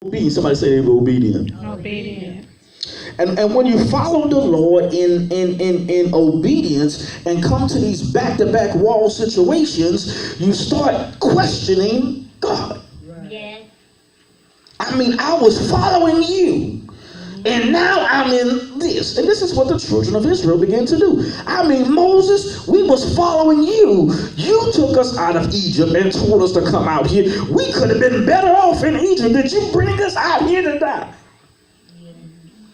Obedience. Somebody say they were obedient. Obedient. And when you follow the Lord in obedience and come to these back-to-back wall situations, you start questioning God. Yeah. I mean, I was following you, and now I'm in this. And this is what the children of Israel began to do. I mean, Moses, we was following you. You took us out of Egypt and told us to come out here. We could have been better off in Egypt. Did you bring us out here to die?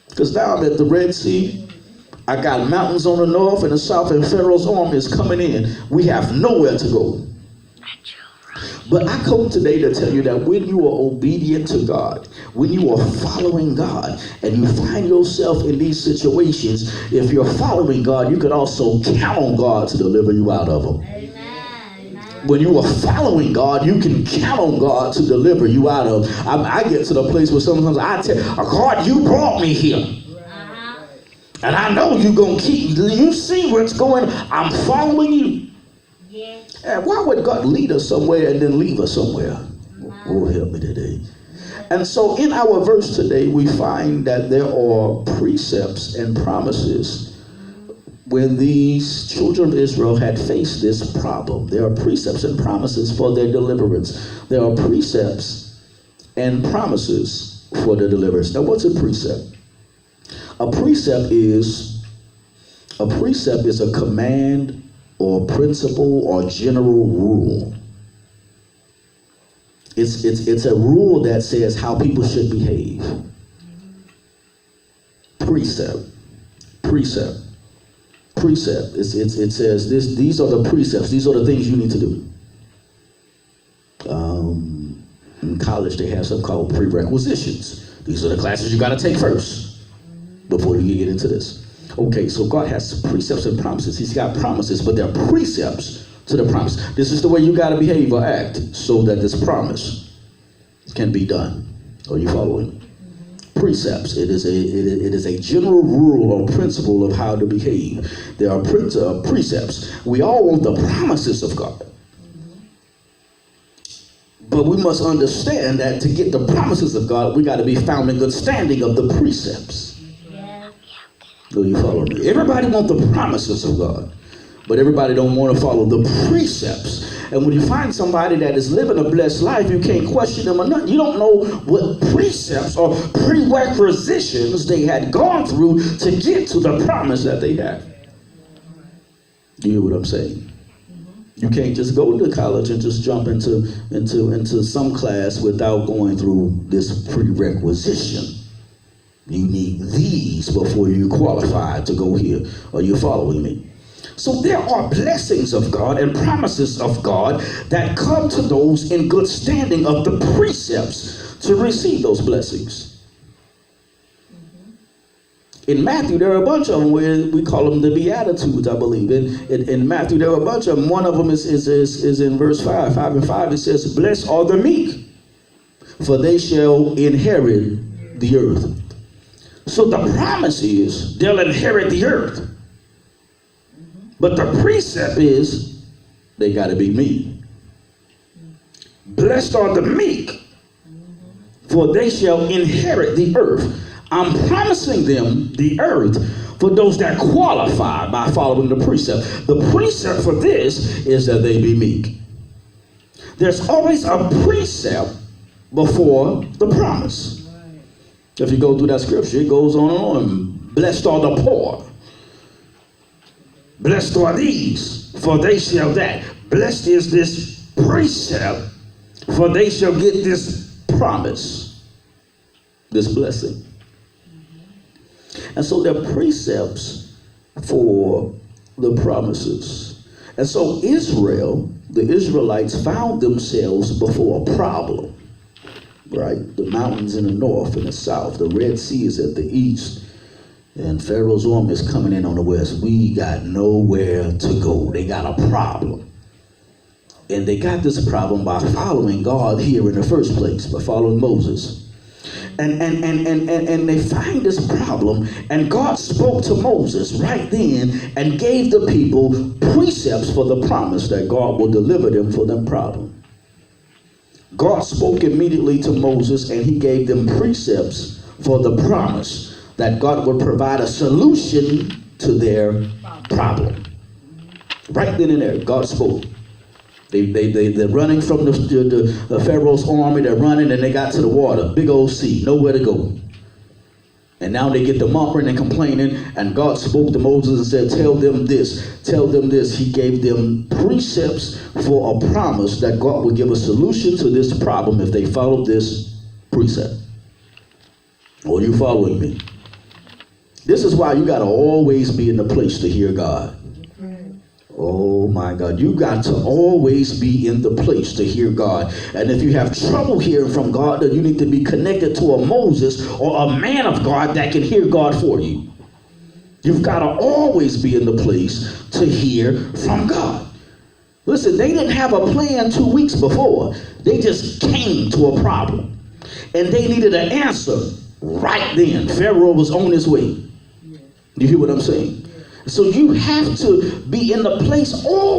Because now I'm at the Red Sea. I got mountains on the north and the south, and Pharaoh's army is coming in. We have nowhere to go. But I come today to tell you that when you are obedient to God, when you are following God, and you find yourself in these situations, if you're following God, you can also count on God to deliver you out of them. Amen. When you are following God, you can count on God to deliver you out of. I get to the place where sometimes I tell God, you brought me here. And I know you're going to keep, you see what's going on. I'm following you. Yeah. And why would God lead us somewhere and then leave us somewhere? Oh, help me today. And so in our verse today, we find that there are precepts and promises when these children of Israel had faced this problem. There are precepts and promises for their deliverance. There are precepts and promises for their deliverance. Now, what's a precept? A precept is a command or principle or general rule. It's a rule that says how people should behave. Precept. It says these are the precepts. These are the things you need to do. In college, they have something called prerequisitions. These are the classes you got to take first before you get into this. Okay, so God has precepts and promises. He's got promises, but there are precepts to the promise. This is the way you got to behave or act so that this promise can be done. Are you following? Precepts. It is a general rule or principle of how to behave. There are precepts. We all want the promises of God. But we must understand that to get the promises of God, we got to be found in good standing of the precepts. Do you follow me? Everybody wants the promises of God, but everybody don't want to follow the precepts. And when you find somebody that is living a blessed life, you can't question them or nothing. You don't know what precepts or prerequisitions they had gone through to get to the promise that they had. Do you hear what I'm saying? You can't just go to college and just jump into some class without going through this prerequisition. You need these before you qualify to go here. Are you following me? So there are blessings of God and promises of God that come to those in good standing of the precepts to receive those blessings. In Matthew, there are a bunch of them where we call them the Beatitudes, I believe. In Matthew, there are a bunch of them. One of them is in verse 5. 5 and 5, it says, "Blessed are the meek, for they shall inherit the earth." So the promise is they'll inherit the earth. But the precept is they got to be meek. Blessed are the meek, for they shall inherit the earth. I'm promising them the earth for those that qualify by following the precept. The precept for this is that they be meek. There's always a precept before the promise. If you go through that scripture, it goes on and on. Blessed are the poor. Blessed are these, for they shall that. Blessed is this precept, for they shall get this promise, this blessing. And so there are precepts for the promises. And so Israel, the Israelites, found themselves before a problem. Right? The mountains in the north and the south. The Red Sea is at the east. And Pharaoh's army is coming in on the west. We got nowhere to go. They got a problem. And they got this problem by following God here in the first place, by following Moses. And they find this problem, and God spoke to Moses right then and gave the people precepts for the promise that God will deliver them for their problem. God spoke immediately to Moses, and he gave them precepts for the promise that God would provide a solution to their problem. Right then and there, God spoke. They're running from the Pharaoh's army. They're running, and they got to the water. Big old sea, nowhere to go. And now they get to murmuring and complaining, and God spoke to Moses and said, tell them this, tell them this. He gave them precepts for a promise that God would give a solution to this problem if they followed this precept. Are you following me? This is why you got to always be in the place to hear God. Oh my God, you got to always be in the place to hear God. And if you have trouble hearing from God, then you need to be connected to a Moses or a man of God that can hear God for you. You've got to always be in the place to hear from God. Listen, they didn't have a plan 2 weeks before. They just came to a problem. And they needed an answer right then. Pharaoh was on his way. You hear what I'm saying? So you have to be in the place always.